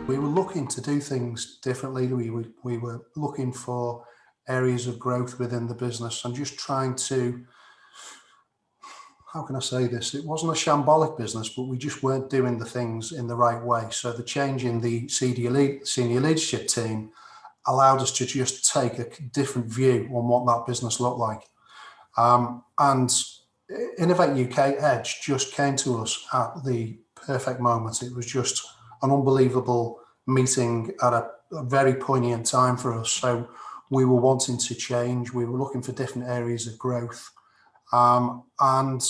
We were looking to do things differently. We were looking for areas of growth within the business and just trying to, how can I say this? It wasn't a shambolic business, but we just weren't doing the things in the right way. So the change in the senior leadership team allowed us to just take a different view on what that business looked like. And Innovate UK Edge just came to us at the perfect moment. It was just an unbelievable meeting at a very poignant time for us. So we were wanting to change. We were looking for different areas of growth. And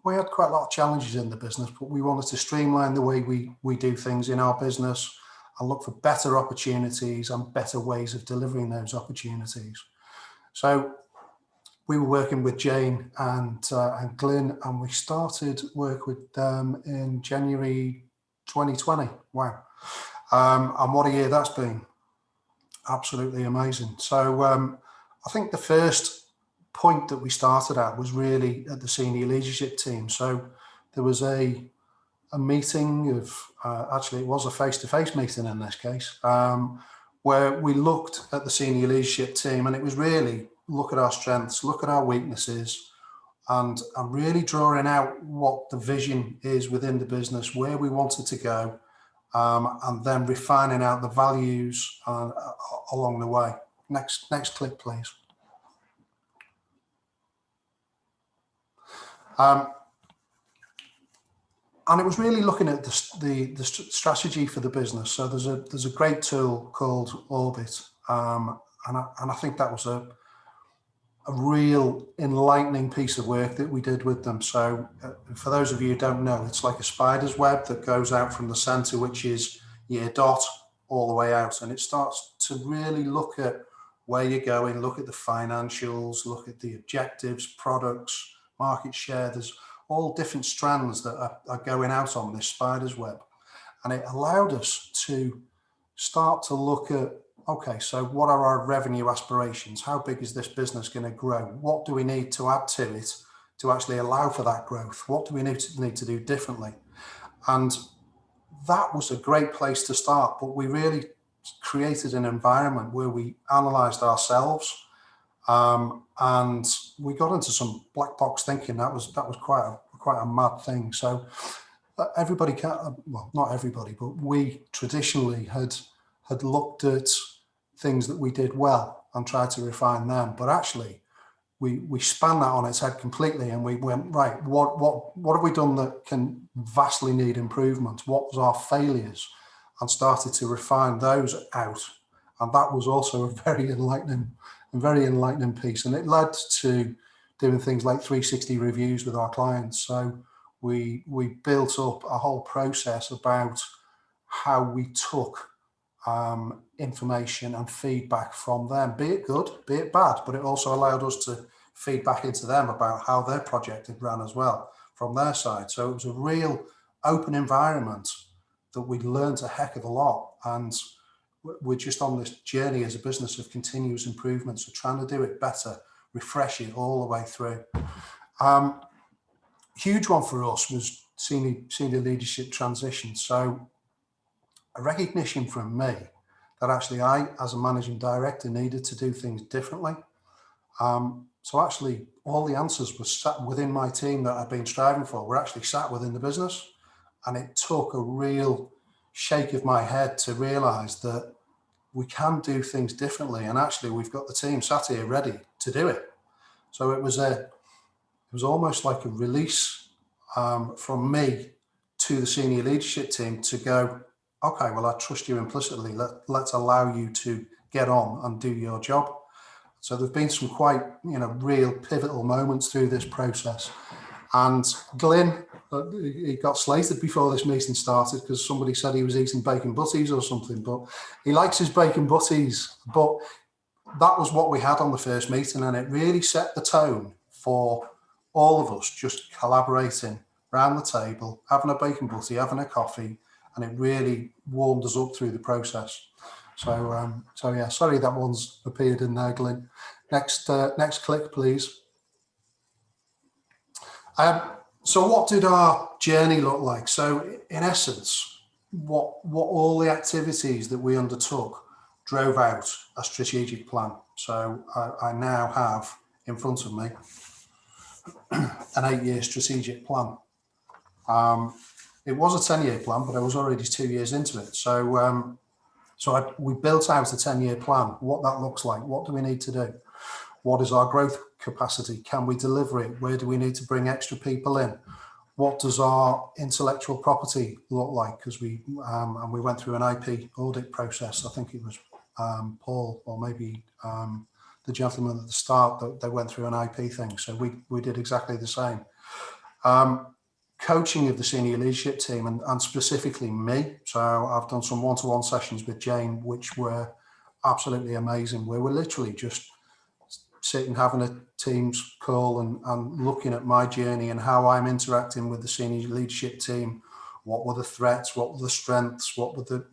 we had quite a lot of challenges in the business, but we wanted to streamline the way we do things in our business and look for better opportunities and better ways of delivering those opportunities. So we were working with Jane and Glyn, and we started work with them in January 2020. Wow. And what a year that's been. Absolutely amazing. So I think the first point that we started at was really at the senior leadership team. So there was a meeting of, actually it was a face-to-face meeting in this case, where we looked at the senior leadership team, and it was really look at our strengths, look at our weaknesses, and really drawing out what the vision is within the business, where we wanted to go, and then refining out the values along the way. Next clip, please. And it was really looking at the strategy for the business. So there's a great tool called Orbit, and I think that was a real enlightening piece of work that we did with them. So for those of you who don't know, it's like a spider's web that goes out from the center, which is your dot, all the way out, and it starts to really look at where you're going, look at the financials, look at the objectives, products, market share. There's all different strands that are going out on this spider's web. And it allowed us to start to look at, okay, so what are our revenue aspirations? How big is this business going to grow? What do we need to add to it to actually allow for that growth? What do we need to do differently? And that was a great place to start, but we really created an environment where we analysed ourselves, and we got into some black box thinking. That was quite a mad thing. So everybody well, not everybody, but we traditionally had looked at things that we did well and tried to refine them. But actually, we span that on its head completely, and we went, right, what have we done that can vastly need improvement? What was our failures? And started to refine those out. And that was also a very enlightening piece. And it led to doing things like 360 reviews with our clients. So we built up a whole process about how we took information and feedback from them, be it good, be it bad, but it also allowed us to feed back into them about how their project had ran as well from their side. So it was a real open environment that we learned a heck of a lot. And we're just on this journey as a business of continuous improvement, so trying to do it better, refresh it all the way through. Huge one for us was senior leadership transition. So a recognition from me that actually I, as a managing director, needed to do things differently. So actually all the answers were sat within my team that I've been striving for, were actually sat within the business. And it took a real shake of my head to realize that we can do things differently. And actually we've got the team sat here ready to do it. So it was almost like a release from me to the senior leadership team to go, okay, well, I trust you implicitly. Let's allow you to get on and do your job. So there've been some quite, real pivotal moments through this process. And Glyn, he got slated before this meeting started because somebody said he was eating bacon butties or something, but he likes his bacon butties. But that was what we had on the first meeting, and it really set the tone for all of us just collaborating around the table, having a bacon butty, having a coffee, and it really warmed us up through the process. So yeah, sorry that one's appeared in there, Glyn. Next click, please. So what did our journey look like? So in essence, what all the activities that we undertook drove out a strategic plan. So I now have in front of me an 8-year strategic plan. It was a 10-year plan, but I was already 2 years into it. So we built out a 10-year plan, what that looks like, what do we need to do, what is our growth capacity, can we deliver it, where do we need to bring extra people in, what does our intellectual property look like, because we went through an IP audit process. I think it was Paul or maybe the gentleman at the start that they went through an IP thing. So we did exactly the same. Coaching of the senior leadership team and specifically me. So I've done some one-to-one sessions with Jane, which were absolutely amazing. We were literally just sitting, having a Teams call and looking at my journey and how I'm interacting with the senior leadership team. What were the threats? What were the strengths? What were the,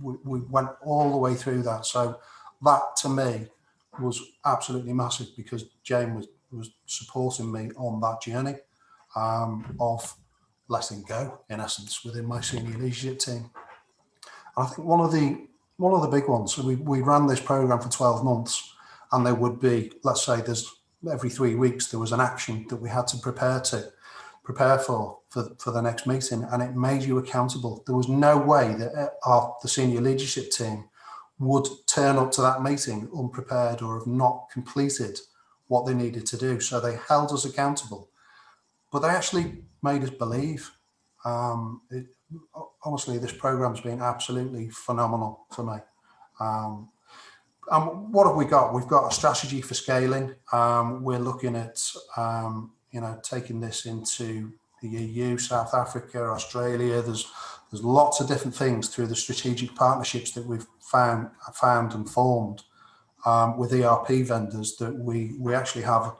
we went all the way through that. So that to me was absolutely massive because Jane was supporting me on that journey of letting go, in essence, within my senior leadership team. And I think one of the big ones, so we ran this program for 12 months, and there would be, let's say there's every 3 weeks, there was an action that we had to prepare for the next meeting, and it made you accountable. There was no way that the senior leadership team would turn up to that meeting unprepared or have not completed what they needed to do. So they held us accountable, but they actually made us believe. Honestly, this program's been absolutely phenomenal for me. And what have we got? We've got a strategy for scaling. We're looking at taking this into the EU, South Africa, Australia. There's lots of different things through the strategic partnerships that we've found and formed with ERP vendors that we actually have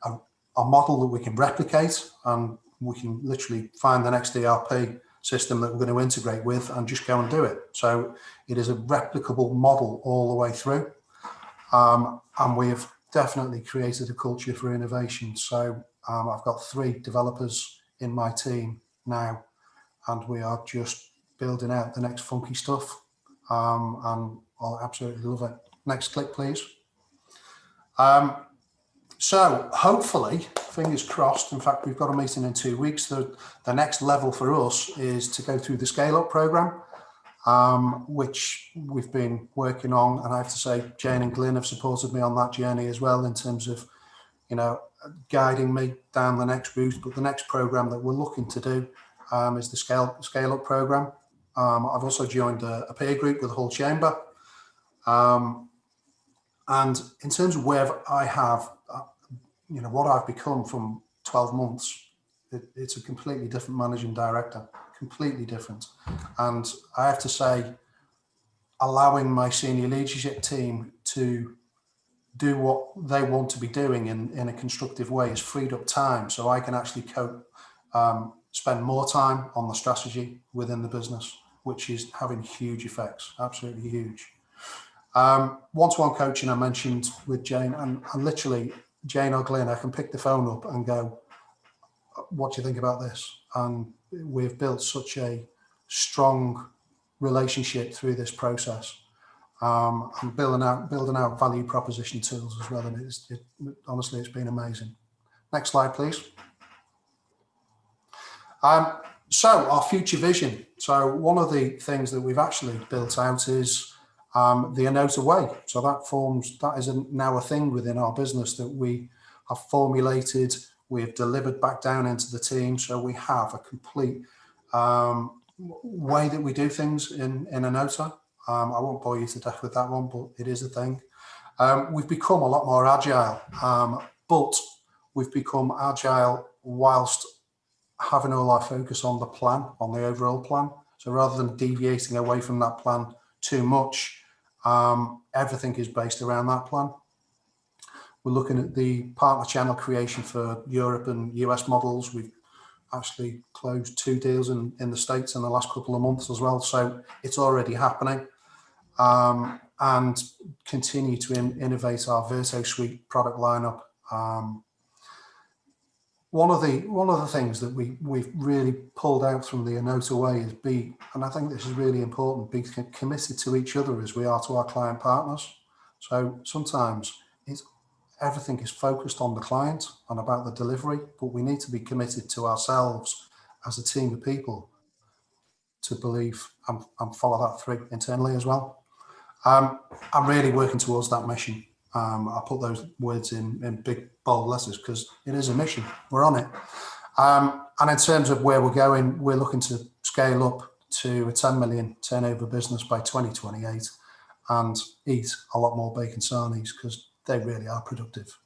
a model that we can replicate, and we can literally find the next ERP system that we're going to integrate with and just go and do it. So it is a replicable model all the way through. And we have definitely created a culture for innovation. So I've got 3 developers in my team now, and we are just building out the next funky stuff. And I'll absolutely love it. Next click, please. So hopefully, fingers crossed, in fact, we've got a meeting in 2 weeks. The next level for us is to go through the scale-up program, which we've been working on. And I have to say, Jane and Glyn have supported me on that journey as well in terms of, guiding me down the next route. But the next program that we're looking to do is the scale-up program. I've also joined a peer group with the whole chamber. And in terms of where I have, what I've become from 12 months, it's a completely different managing director, completely different. And I have to say, allowing my senior leadership team to do what they want to be doing in a constructive way has freed up time, so I can actually spend more time on the strategy within the business, which is having huge effects, absolutely huge. One-to-one coaching I mentioned with Jane, and literally Jane or Glyn, I can pick the phone up and go, what do you think about this? And we've built such a strong relationship through this process. And building out value proposition tools as well. And honestly, it's been amazing. Next slide, please. So our future vision. So one of the things that we've actually built out is the Antona way. So that is now a thing within our business that we have formulated. We've delivered back down into the team. So we have a complete way that we do things in Antona. I won't bore you to death with that one, but it is a thing. We've become a lot more agile, but we've become agile whilst having all our focus on the plan, on the overall plan. So rather than deviating away from that plan too much, everything is based around that plan. We're looking at the partner channel creation for Europe and US models. We've actually closed 2 deals in the States in the last couple of months as well. So it's already happening. And continue to innovate our Virto Suite product lineup. one of the things that we've really pulled out from the Antona way is and I think this is really important, be committed to each other as we are to our client partners. So sometimes everything is focused on the client and about the delivery, but we need to be committed to ourselves as a team of people to believe and follow that through internally as well. I'm really working towards that mission. I put those words in big, bold letters because it is a mission. We're on it. And in terms of where we're going, we're looking to scale up to a 10 million turnover business by 2028 and eat a lot more bacon sarnies because they really are productive.